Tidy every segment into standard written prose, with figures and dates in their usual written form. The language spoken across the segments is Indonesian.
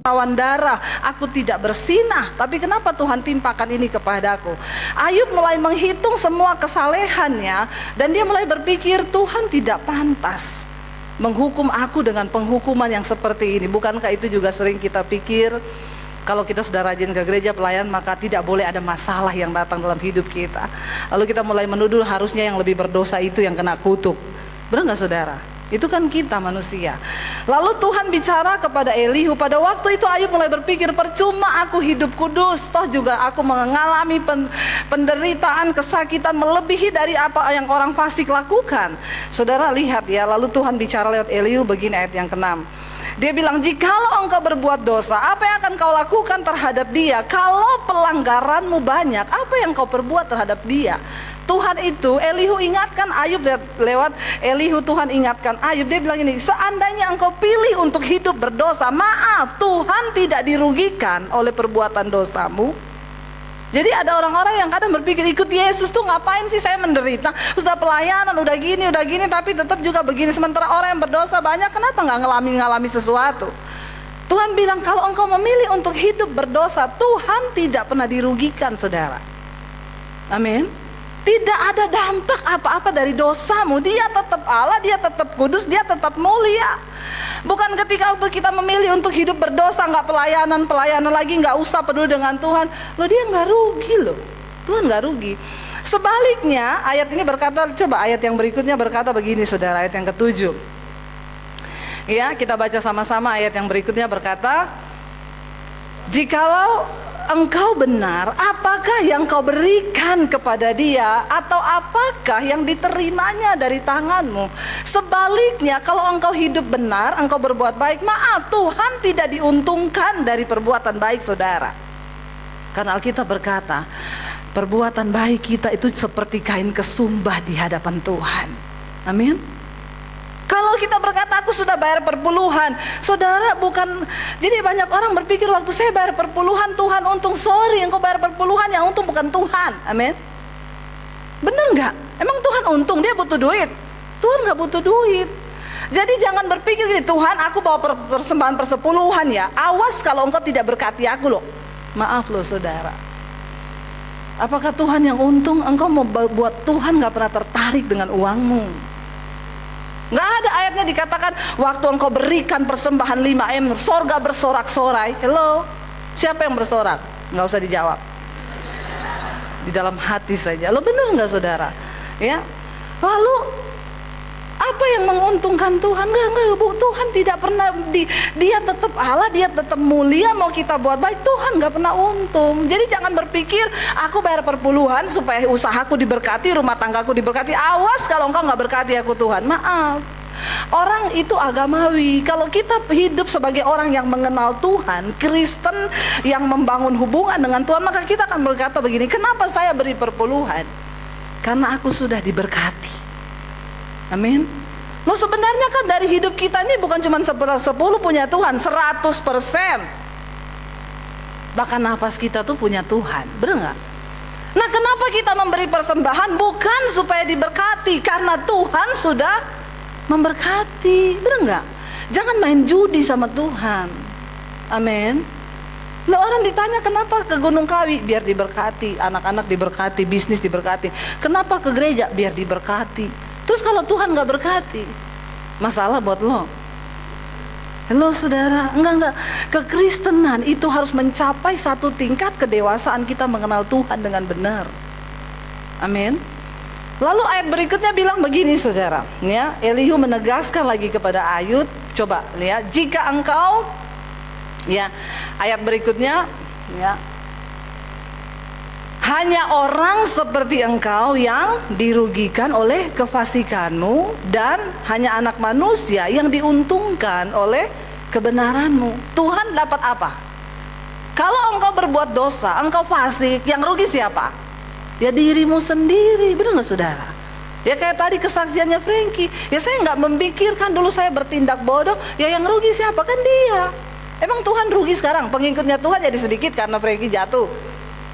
tawan darah, aku tidak bersinah, tapi kenapa Tuhan timpakan ini kepadaku? Ayub mulai menghitung semua kesalehannya, dan dia mulai berpikir, Tuhan tidak pantas menghukum aku dengan penghukuman yang seperti ini. Bukankah itu juga sering kita pikir? Kalau kita sudah rajin ke gereja pelayan, maka tidak boleh ada masalah yang datang dalam hidup kita. Lalu kita mulai menuduh harusnya yang lebih berdosa itu yang kena kutuk. Benar nggak saudara? Itu kan kita manusia. Lalu Tuhan bicara kepada Elihu. Pada waktu itu Ayub mulai berpikir, percuma aku hidup kudus, toh juga aku mengalami penderitaan, kesakitan melebihi dari apa yang orang fasik lakukan. Saudara lihat ya, lalu Tuhan bicara lewat Elihu begini, ayat yang ke-6. Dia bilang, jikalau engkau berbuat dosa, apa yang akan kau lakukan terhadap dia? Kalau pelanggaranmu banyak, apa yang kau perbuat terhadap dia? Tuhan itu, Elihu ingatkan Ayub lewat Elihu, Tuhan ingatkan Ayub. Dia bilang ini, seandainya engkau pilih untuk hidup berdosa, maaf, Tuhan tidak dirugikan oleh perbuatan dosamu. Jadi ada orang-orang yang kadang berpikir, ikut Yesus tuh ngapain sih saya menderita, sudah pelayanan, udah gini, tapi tetap juga begini. Sementara orang yang berdosa banyak, kenapa nggak ngalami sesuatu? Tuhan bilang, kalau engkau memilih untuk hidup berdosa, Tuhan tidak pernah dirugikan, saudara. Amin. Tidak ada dampak apa-apa dari dosamu. Dia tetap Allah, dia tetap kudus, dia tetap mulia. Bukan ketika waktu kita memilih untuk hidup berdosa, nggak pelayanan lagi, nggak usah peduli dengan Tuhan, loh dia nggak rugi loh. Tuhan nggak rugi. Sebaliknya ayat ini berkata, coba ayat yang berikutnya berkata begini saudara, ayat yang ke-7. Ya, kita baca sama-sama ayat yang berikutnya berkata, jikalau engkau benar, apakah yang kau berikan kepada dia, atau apakah yang diterimanya dari tanganmu? Sebaliknya, kalau engkau hidup benar, engkau berbuat baik, maaf, Tuhan tidak diuntungkan dari perbuatan baik, saudara. Karena Alkitab berkata, perbuatan baik kita itu seperti kain kesumbah di hadapan Tuhan. Amin. Kalau kita berkata aku sudah bayar perpuluhan, saudara, bukan. Jadi banyak orang berpikir waktu saya bayar perpuluhan, Tuhan untung. Sorry, engkau bayar perpuluhan, yang untung bukan Tuhan. Amin. Benar nggak? Emang Tuhan untung, dia butuh duit? Tuhan nggak butuh duit. Jadi jangan berpikir gini, Tuhan aku bawa persembahan persepuluhan ya, awas kalau engkau tidak berkati aku loh. Maaf loh saudara, apakah Tuhan yang untung? Engkau mau buat Tuhan nggak pernah tertarik dengan uangmu. Nggak ada ayatnya dikatakan waktu engkau berikan persembahan 5M, sorga bersorak-sorai. Hello, siapa yang bersorak? Nggak usah dijawab, di dalam hati saja. Lo bener nggak saudara? Ya. Lalu apa yang menguntungkan Tuhan? Nggak, Tuhan tidak pernah dia tetap Allah, dia tetap mulia. Mau kita buat baik, Tuhan nggak pernah untung. Jadi jangan berpikir aku bayar perpuluhan supaya usahaku diberkati, rumah tanggaku diberkati. Awas kalau engkau nggak berkati aku Tuhan. Maaf, orang itu agamawi. Kalau kita hidup sebagai orang yang mengenal Tuhan, Kristen yang membangun hubungan dengan Tuhan, maka kita akan berkata begini, kenapa saya beri perpuluhan? Karena aku sudah diberkati. Amin. Loh sebenarnya kan dari hidup kita ini bukan cuma 10 punya Tuhan, 100%. Bahkan nafas kita tuh punya Tuhan, bener nggak? Nah kenapa kita memberi persembahan? Bukan supaya diberkati, karena Tuhan sudah memberkati, bener nggak? Jangan main judi sama Tuhan. Amin. Loh orang ditanya kenapa ke Gunung Kawi? Biar diberkati, anak-anak diberkati, bisnis diberkati. Kenapa ke gereja? Biar diberkati. Terus kalau Tuhan gak berkati, masalah buat lo. Halo saudara, enggak. Kekristenan itu harus mencapai satu tingkat kedewasaan kita mengenal Tuhan dengan benar. Amin. Lalu ayat berikutnya bilang begini saudara, ya, Elihu menegaskan lagi kepada Ayub, coba lihat, jika engkau, ya, ayat berikutnya, ya, hanya orang seperti engkau yang dirugikan oleh kefasikanmu, dan hanya anak manusia yang diuntungkan oleh kebenaranmu. Tuhan dapat apa? Kalau engkau berbuat dosa, engkau fasik, yang rugi siapa? Ya dirimu sendiri, benar gak saudara? Ya kayak tadi kesaksiannya Frankie, ya saya gak memikirkan dulu saya bertindak bodoh, ya yang rugi siapa? Kan dia. Emang Tuhan rugi sekarang? Pengikutnya Tuhan jadi sedikit karena Frankie jatuh?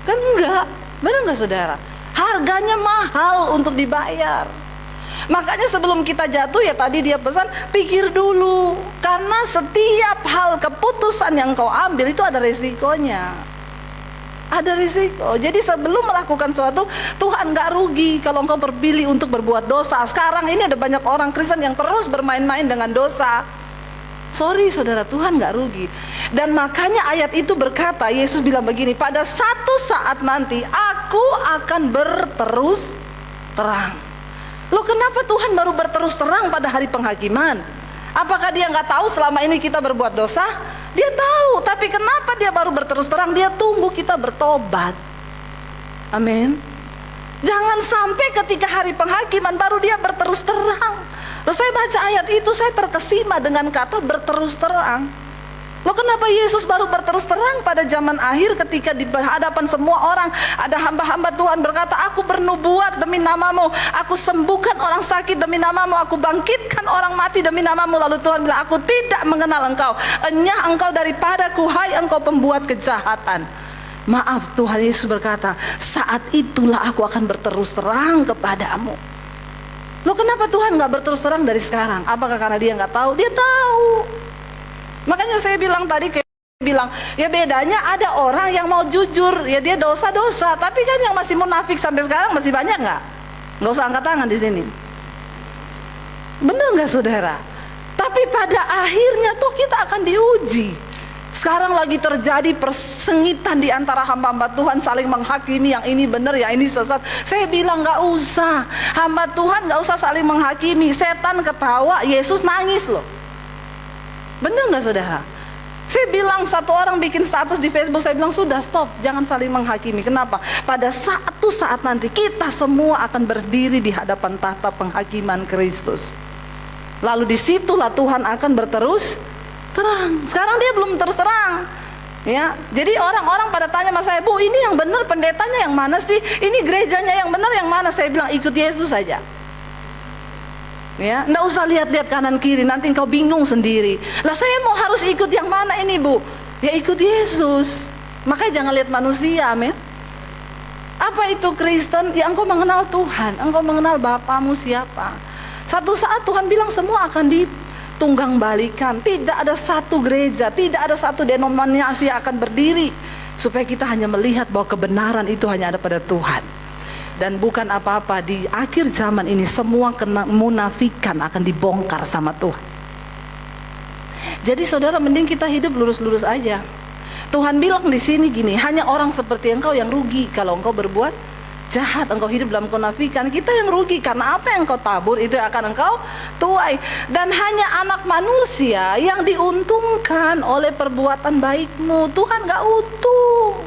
Kan enggak. Benar nggak saudara? Harganya mahal untuk dibayar. Makanya sebelum kita jatuh, ya tadi dia pesan, pikir dulu. Karena setiap hal keputusan yang kau ambil itu ada resikonya. Ada risiko. Jadi sebelum melakukan sesuatu, Tuhan gak rugi kalau engkau berpilih untuk berbuat dosa. Sekarang ini ada banyak orang Kristen yang terus bermain-main dengan dosa. Sorry saudara, Tuhan gak rugi. Dan makanya ayat itu berkata, Yesus bilang begini, pada satu saat nanti aku akan berterus terang. Loh, kenapa Tuhan baru berterus terang pada hari penghakiman? Apakah dia gak tahu selama ini kita berbuat dosa? Dia tahu, tapi kenapa dia baru berterus terang? Dia tunggu kita bertobat. Amin. Jangan sampai ketika hari penghakiman baru dia berterus terang. Loh, saya baca ayat itu, saya terkesima dengan kata berterus terang. Loh, kenapa Yesus baru berterus terang pada zaman akhir ketika di hadapan semua orang ada hamba-hamba Tuhan berkata, aku bernubuat demi namamu, aku sembuhkan orang sakit demi namamu, aku bangkitkan orang mati demi namamu. Lalu Tuhan bilang, aku tidak mengenal engkau, enyah engkau daripadaku, hai engkau pembuat kejahatan. Maaf, Tuhan Yesus berkata, saat itulah aku akan berterus terang kepadamu. Loh, kenapa Tuhan gak berterus terang dari sekarang? Apakah karena dia gak tahu? Dia tahu. Makanya saya bilang tadi, ya bedanya ada orang yang mau jujur, ya dia dosa-dosa, tapi kan yang masih munafik sampai sekarang masih banyak nggak? Nggak usah angkat tangan di sini. Bener nggak saudara? Tapi pada akhirnya tuh kita akan diuji. Sekarang lagi terjadi persengitan di antara hamba-hamba Tuhan, saling menghakimi, yang ini benar, yang ini sesat. Saya bilang nggak usah, hamba Tuhan nggak usah saling menghakimi. Setan ketawa, Yesus nangis loh. Benar nggak saudara? Saya bilang, satu orang bikin status di Facebook, saya bilang sudah stop, jangan saling menghakimi. Kenapa? Pada satu saat nanti kita semua akan berdiri di hadapan tahta penghakiman Kristus. Lalu disitulah Tuhan akan berterus terang. Sekarang dia belum terus terang. Ya, jadi orang-orang pada tanya sama saya, Bu, ini yang benar pendetanya yang mana sih? Ini gerejanya yang benar yang mana? Saya bilang ikut Yesus saja. Ya, nggak usah lihat-lihat kanan kiri, nanti engkau bingung sendiri. Lah saya mau harus ikut yang mana ini, Bu? Ya ikut Yesus. Makanya jangan lihat manusia, amin. Apa itu Kristen? Ya engkau mengenal Tuhan, engkau mengenal Bapamu siapa. Satu saat Tuhan bilang semua akan ditunggang balikan. Tidak ada satu gereja, tidak ada satu denominasi yang akan berdiri, supaya kita hanya melihat bahwa kebenaran itu hanya ada pada Tuhan. Dan bukan apa-apa, di akhir zaman ini semua kemunafikan akan dibongkar sama Tuhan. Jadi saudara, mending kita hidup lurus-lurus aja. Tuhan bilang di sini gini, hanya orang seperti engkau yang rugi kalau engkau berbuat jahat, engkau hidup dalam kemunafikan. Kita yang rugi karena apa yang engkau tabur itu akan engkau tuai. Dan hanya anak manusia yang diuntungkan oleh perbuatan baikmu. Tuhan gak untung.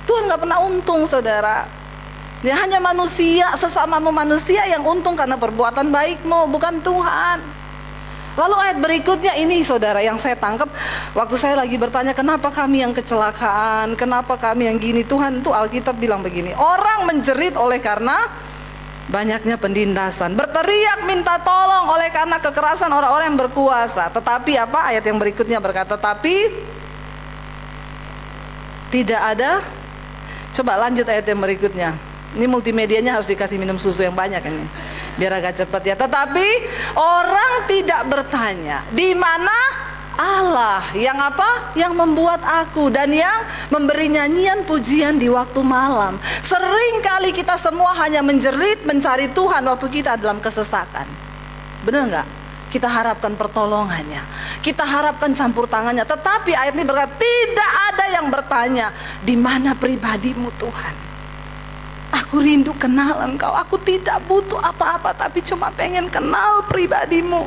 Tuhan gak pernah untung saudara. Ya, hanya manusia, sesamamu manusia yang untung karena perbuatan baikmu, bukan Tuhan. Lalu ayat berikutnya ini saudara yang saya tangkap waktu saya lagi bertanya, kenapa kami yang kecelakaan, kenapa kami yang gini. Tuhan tuh Alkitab bilang begini, orang menjerit oleh karena banyaknya penindasan, berteriak minta tolong oleh karena kekerasan orang-orang yang berkuasa. Tetapi apa? Ayat yang berikutnya berkata, tapi tidak ada. Coba lanjut ayat yang berikutnya. Ini multimedianya harus dikasih minum susu yang banyak ini, biar agak cepat ya. Tetapi orang tidak bertanya, di mana Allah yang apa? Yang membuat aku dan yang memberi nyanyian pujian di waktu malam. Sering kali kita semua hanya menjerit mencari Tuhan waktu kita dalam kesesakan. Benar nggak? Kita harapkan pertolongannya, kita harapkan campur tangannya. Tetapi ayat ini berkata, tidak ada yang bertanya, di mana pribadimu Tuhan? Aku rindu kenal engkau. Aku tidak butuh apa-apa, tapi cuma pengen kenal pribadimu.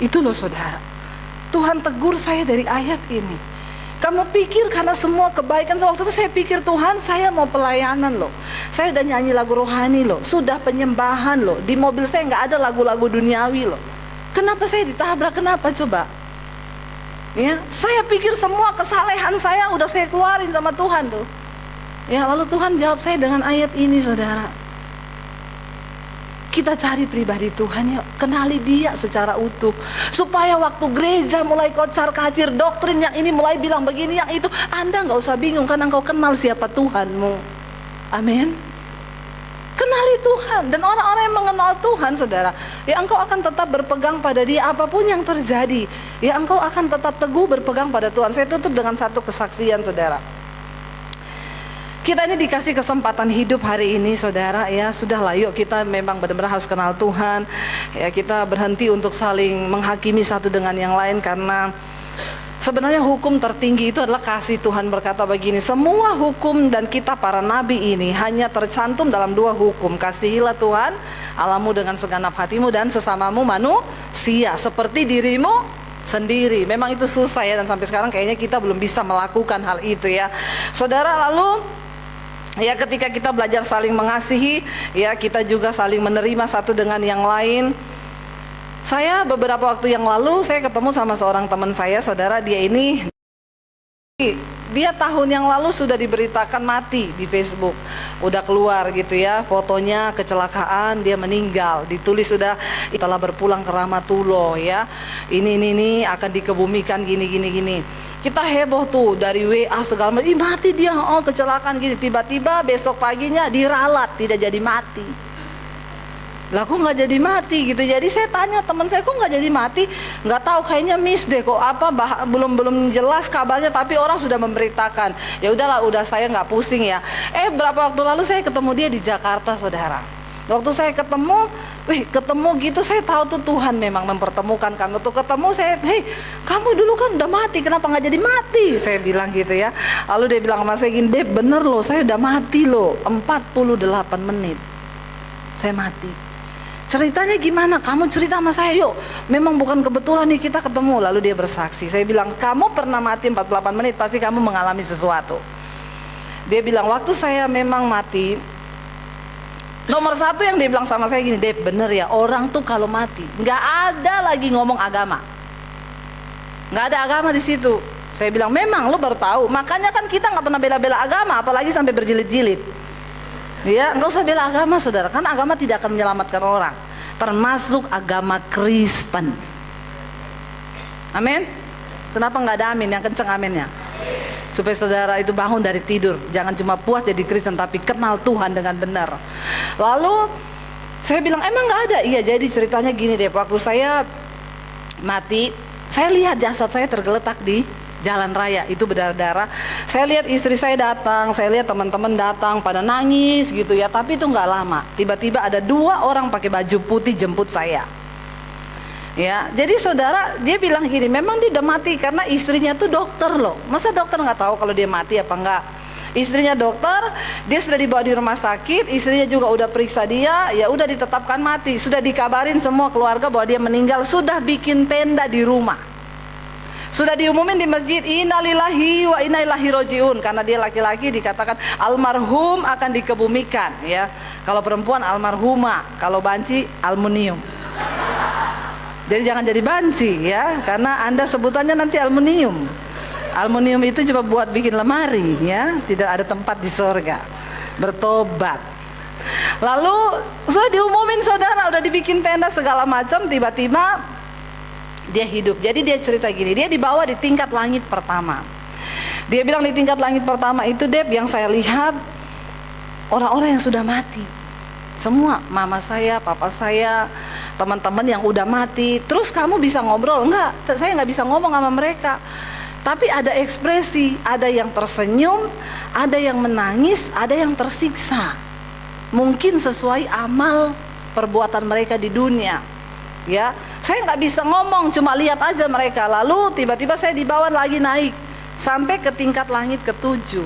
Itu loh saudara, Tuhan tegur saya dari ayat ini. Kamu pikir karena semua kebaikan, waktu itu saya pikir Tuhan saya mau pelayanan loh, saya udah nyanyi lagu rohani loh, sudah penyembahan loh, di mobil saya nggak ada lagu-lagu duniawi loh. Kenapa saya ditabrak? Kenapa coba? Ya, saya pikir semua kesalehan saya udah saya keluarin sama Tuhan tuh. Ya, lalu Tuhan jawab saya dengan ayat ini saudara. Kita cari pribadi Tuhan ya, kenali dia secara utuh. Supaya waktu gereja mulai kocar-kacir, doktrin yang ini mulai bilang begini, yang itu, Anda gak usah bingung karena engkau kenal siapa Tuhanmu. Amin. Kenali mencari Tuhan. Dan orang-orang yang mengenal Tuhan, saudara, ya engkau akan tetap berpegang pada Dia apapun yang terjadi. Ya engkau akan tetap teguh berpegang pada Tuhan. Saya tutup dengan satu kesaksian, saudara. Kita ini dikasih kesempatan hidup hari ini, saudara, ya sudahlah, yuk kita memang benar-benar harus kenal Tuhan. Ya kita berhenti untuk saling menghakimi satu dengan yang lain, karena sebenarnya hukum tertinggi itu adalah kasih. Tuhan berkata begini, semua hukum dan kita para nabi ini hanya tercantum dalam dua hukum. Kasihilah Tuhan Allahmu dengan segenap hatimu dan sesamamu manusia seperti dirimu sendiri. Memang itu susah ya, dan sampai sekarang kayaknya kita belum bisa melakukan hal itu ya, saudara. Lalu ya ketika kita belajar saling mengasihi, ya kita juga saling menerima satu dengan yang lain. Saya beberapa waktu yang lalu saya ketemu sama seorang teman saya, saudara. Dia tahun yang lalu sudah diberitakan mati di Facebook. Udah keluar gitu ya, fotonya kecelakaan, dia meninggal. Ditulis sudah telah berpulang ke Rahmatullah ya. Ini akan dikebumikan gini. Kita heboh tuh dari WA segala macam. Mati dia, oh kecelakaan gini. Tiba-tiba besok paginya diralat, tidak jadi mati. Lah kok nggak jadi mati gitu. Jadi saya tanya teman saya, kok nggak jadi mati? Nggak tahu, kayaknya miss deh, kok belum jelas kabarnya, tapi orang sudah memberitakan. Ya udahlah, udah saya nggak pusing ya. Berapa waktu lalu saya ketemu dia di Jakarta, saudara. Waktu saya ketemu gitu, saya tahu tuh Tuhan memang mempertemukan kami. Waktu ketemu saya, kamu dulu kan udah mati, kenapa nggak jadi mati? Saya bilang gitu ya. Lalu dia bilang sama saya gini, Deb, bener loh, saya udah mati loh, 48 menit saya mati. Ceritanya gimana? Kamu cerita sama saya yuk. Memang bukan kebetulan nih kita ketemu. Lalu dia bersaksi. Saya bilang, kamu pernah mati 48 menit, pasti kamu mengalami sesuatu. Dia bilang, waktu saya memang mati, nomor satu yang dia bilang sama saya gini, Dep, bener ya, orang tuh kalau mati nggak ada lagi ngomong agama, nggak ada agama di situ. Saya bilang, memang lu baru tahu, makanya kan kita nggak pernah bela-bela agama, apalagi sampai berjilid-jilid. Ya, nggak usah bela agama, saudara, kan agama tidak akan menyelamatkan orang, termasuk agama Kristen. Amin. Kenapa nggak ada amin? Yang kenceng aminnya, supaya saudara itu bangun dari tidur. Jangan cuma puas jadi Kristen, tapi kenal Tuhan dengan benar. Lalu saya bilang, emang nggak ada? Iya, jadi ceritanya gini deh. Waktu saya mati, saya lihat jasad saya tergeletak di jalan raya, itu berdarah-darah. Saya lihat istri saya datang, saya lihat teman-teman datang pada nangis gitu ya. Tapi itu nggak lama, tiba-tiba ada 2 orang pakai baju putih jemput saya. Ya, jadi saudara, dia bilang gini, memang dia udah mati karena istrinya tuh dokter loh. Masa dokter nggak tahu kalau dia mati apa enggak? Istrinya dokter, dia sudah dibawa di rumah sakit, istrinya juga udah periksa dia, ya udah ditetapkan mati. Sudah dikabarin semua keluarga bahwa dia meninggal, sudah bikin tenda di rumah. Sudah diumumin di masjid, innalillahi wa inna ilaihi rajiun, karena dia laki-laki dikatakan almarhum akan dikebumikan ya. Kalau perempuan almarhumah, kalau banci aluminium. Jadi jangan jadi banci ya, karena Anda sebutannya nanti aluminium. Aluminium itu cuma buat bikin lemari ya, tidak ada tempat di surga. Bertobat. Lalu sudah diumumin, saudara, udah dibikin tenda segala macam, tiba-tiba dia hidup. Jadi dia cerita gini, dia dibawa di tingkat langit pertama. Dia bilang di tingkat langit pertama itu, Dep, yang saya lihat orang-orang yang sudah mati. Semua, mama saya, papa saya, teman-teman yang udah mati. Terus kamu bisa ngobrol? Enggak, saya nggak bisa ngomong sama mereka. Tapi ada ekspresi, ada yang tersenyum, ada yang menangis, ada yang tersiksa. Mungkin sesuai amal perbuatan mereka di dunia. Ya, saya nggak bisa ngomong, cuma lihat aja mereka. Lalu tiba-tiba saya dibawa lagi naik sampai ke tingkat langit ke-7.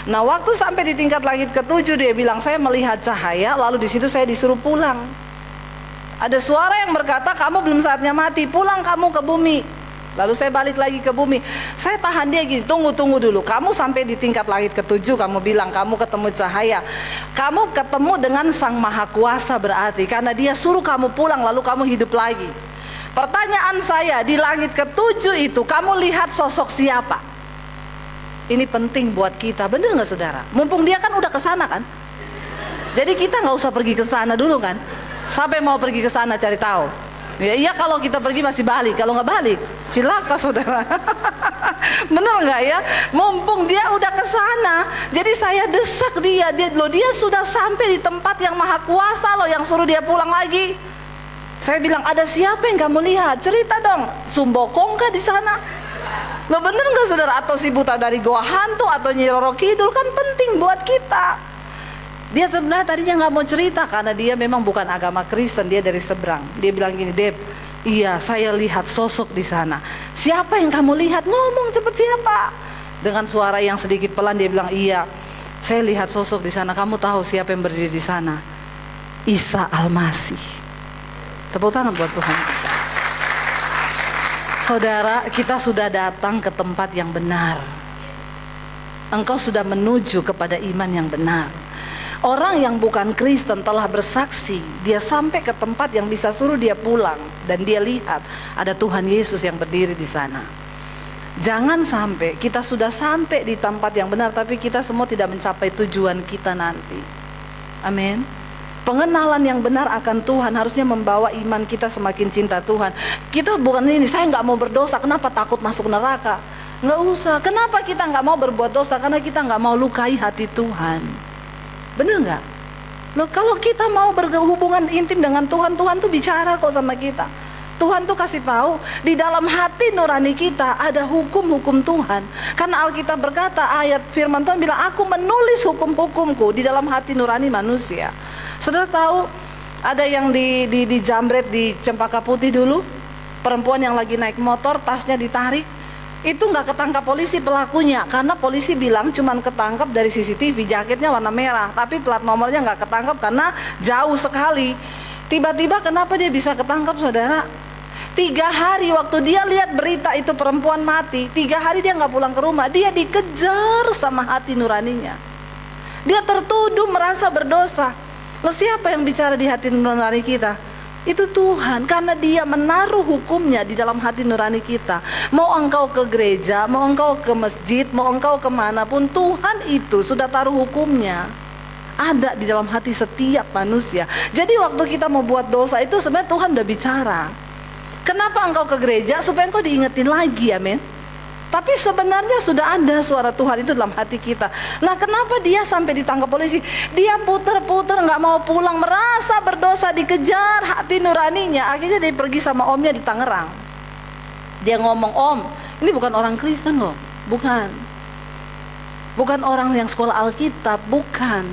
Nah, waktu sampai di tingkat langit ke-7, dia bilang saya melihat cahaya. Lalu di situ saya disuruh pulang. Ada suara yang berkata, kamu belum saatnya mati, pulang kamu ke bumi. Lalu saya balik lagi ke bumi. Saya tahan dia gini, tunggu dulu. Kamu sampai di tingkat langit ke-7, kamu bilang kamu ketemu cahaya. Kamu ketemu dengan Sang Maha Kuasa berarti, karena dia suruh kamu pulang lalu kamu hidup lagi. Pertanyaan saya, di langit ke-7 itu kamu lihat sosok siapa? Ini penting buat kita, bener nggak saudara? Mumpung dia kan udah kesana kan. Jadi kita nggak usah pergi ke sana dulu kan. Sampai mau pergi ke sana cari tahu. Ya, iya, kalau kita pergi masih balik, kalau nggak balik cilaka saudara. Bener nggak ya? Mumpung dia udah ke sana, jadi saya desak dia sudah sampai di tempat yang maha kuasa loh, yang suruh dia pulang lagi. Saya bilang, ada siapa yang kamu lihat? Cerita dong. Sumbokong kah di sana? Lo bener nggak saudara? Atau si buta dari goa hantu atau Nyi Roro Kidul? Kan penting buat kita. Dia sebenarnya tadinya nggak mau cerita karena dia memang bukan agama Kristen, dia dari seberang. Dia bilang gini, Deb, iya saya lihat sosok di sana. Siapa yang kamu lihat? Ngomong cepet, siapa? Dengan suara yang sedikit pelan dia bilang, iya saya lihat sosok di sana. Kamu tahu siapa yang berdiri di sana? Isa Al-Masih. Tepuk tangan buat Tuhan kita. Saudara, kita sudah datang ke tempat yang benar. Engkau sudah menuju kepada iman yang benar. Orang yang bukan Kristen telah bersaksi, dia sampai ke tempat yang bisa suruh dia pulang, dan dia lihat ada Tuhan Yesus yang berdiri di sana. Jangan sampai kita sudah sampai di tempat yang benar, tapi kita semua tidak mencapai tujuan kita nanti. Amin. Pengenalan yang benar akan Tuhan harusnya membawa iman kita semakin cinta Tuhan. Kita bukan ini, saya nggak mau berdosa, kenapa takut masuk neraka? Nggak usah. Kenapa kita nggak mau berbuat dosa? Karena kita nggak mau lukai hati Tuhan. Bener nggak? Loh, kalau kita mau berhubungan intim dengan Tuhan, Tuhan tuh bicara kok sama kita. Tuhan tuh kasih tahu di dalam hati nurani kita ada hukum-hukum Tuhan. Karena Alkitab berkata, ayat firman Tuhan bilang, aku menulis hukum-hukumku di dalam hati nurani manusia. Saudara tahu ada yang di jambret di Cempaka Putih dulu, perempuan yang lagi naik motor, tasnya ditarik, itu nggak ketangkap polisi pelakunya, karena polisi bilang cuman ketangkap dari CCTV, jaketnya warna merah, tapi plat nomornya nggak ketangkap karena jauh sekali. Tiba-tiba kenapa dia bisa ketangkap, saudara? 3 hari waktu dia lihat berita itu perempuan mati, 3 hari dia nggak pulang ke rumah, dia dikejar sama hati nuraninya. Dia tertuduh merasa berdosa. Loh, siapa yang bicara di hati nurani kita? Itu Tuhan, karena dia menaruh hukumnya di dalam hati nurani kita. Mau engkau ke gereja, mau engkau ke masjid, mau engkau kemanapun, Tuhan itu sudah taruh hukumnya. Ada di dalam hati setiap manusia. Jadi waktu kita mau buat dosa itu sebenarnya Tuhan udah bicara. Kenapa engkau ke gereja? Supaya engkau diingetin lagi, amin. Tapi sebenarnya sudah ada suara Tuhan itu dalam hati kita. Nah, kenapa dia sampai ditangkap polisi? Dia puter-puter nggak mau pulang, merasa berdosa, dikejar hati nuraninya. Akhirnya dia pergi sama omnya di Tangerang. Dia ngomong, Om, ini bukan orang Kristen loh, bukan orang yang sekolah Alkitab, bukan.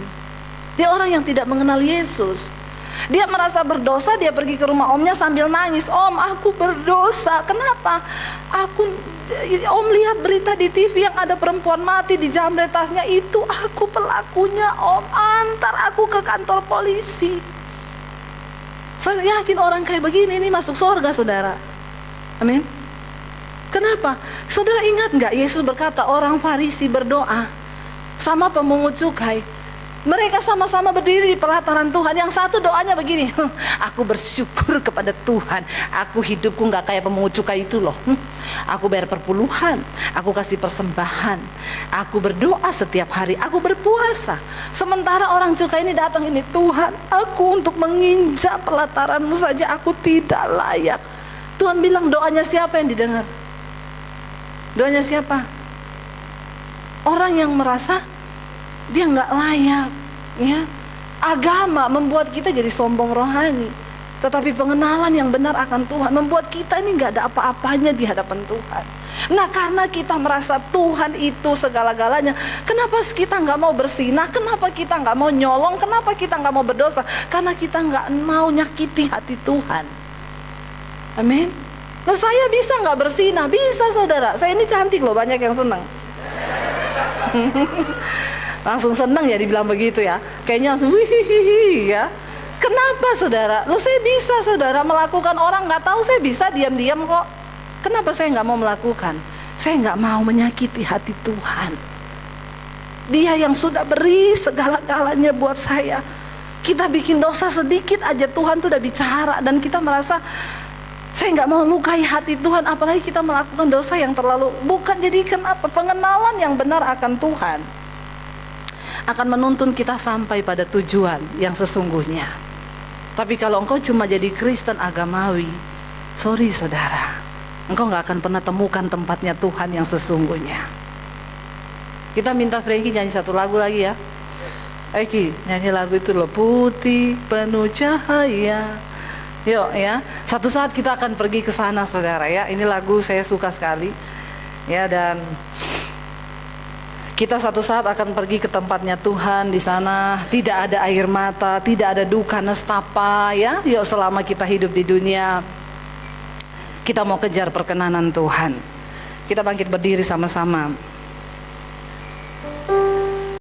Dia orang yang tidak mengenal Yesus. Dia merasa berdosa, dia pergi ke rumah omnya sambil nangis. Om, aku berdosa. Kenapa? Om lihat berita di TV yang ada perempuan mati di jambret tasnya, itu aku pelakunya. Om, antar aku ke kantor polisi. Saya yakin orang kayak begini ini masuk surga, saudara. Amin. Kenapa? Saudara ingat nggak Yesus berkata orang Farisi berdoa sama pemungut cukai, mereka sama-sama berdiri di pelataran Tuhan. Yang satu doanya begini, aku bersyukur kepada Tuhan, aku hidupku gak kayak pemungut cukai itu loh. Aku bayar perpuluhan, aku kasih persembahan, aku berdoa setiap hari, aku berpuasa. Sementara orang cukai ini datang ini, Tuhan, aku untuk menginjak pelataranmu saja aku tidak layak. Tuhan bilang, doanya siapa yang didengar? Doanya siapa? Orang yang merasa dia nggak layak, ya. Agama membuat kita jadi sombong rohani, tetapi pengenalan yang benar akan Tuhan membuat kita ini nggak ada apa-apanya di hadapan Tuhan. Nah, karena kita merasa Tuhan itu segala-galanya, kenapa kita nggak mau bersinah? Kenapa kita nggak mau nyolong? Kenapa kita nggak mau berdosa? Karena kita nggak mau nyakiti hati Tuhan. Amin. Nah, saya bisa nggak bersinah? Bisa, saudara. Saya ini cantik loh, banyak yang senang. Langsung senang ya dibilang begitu ya, kayaknya langsung wih ya. Kenapa, saudara? Loh, saya bisa, saudara, melakukan orang nggak tahu, saya bisa diam-diam kok. Kenapa saya nggak mau melakukan? Saya nggak mau menyakiti hati Tuhan. Dia yang sudah beri segala-galanya buat saya. Kita bikin dosa sedikit aja Tuhan tuh udah bicara, dan kita merasa saya nggak mau lukai hati Tuhan, apalagi kita melakukan dosa yang terlalu. Bukan, jadi kenapa? Pengenalan yang benar akan Tuhan akan menuntun kita sampai pada tujuan yang sesungguhnya. Tapi kalau engkau cuma jadi Kristen agamawi, sorry saudara, engkau gak akan pernah temukan tempatnya Tuhan yang sesungguhnya. Kita minta Frankie nyanyi satu lagu lagi ya. Eki, nyanyi lagu itu loh, putih penuh cahaya. Yuk ya, satu saat kita akan pergi ke sana saudara ya. Ini lagu saya suka sekali. Ya, dan kita satu saat akan pergi ke tempatnya Tuhan. Di sana tidak ada air mata, tidak ada duka nestapa ya. Yuk, selama kita hidup di dunia, kita mau kejar perkenanan Tuhan. Kita bangkit berdiri sama-sama.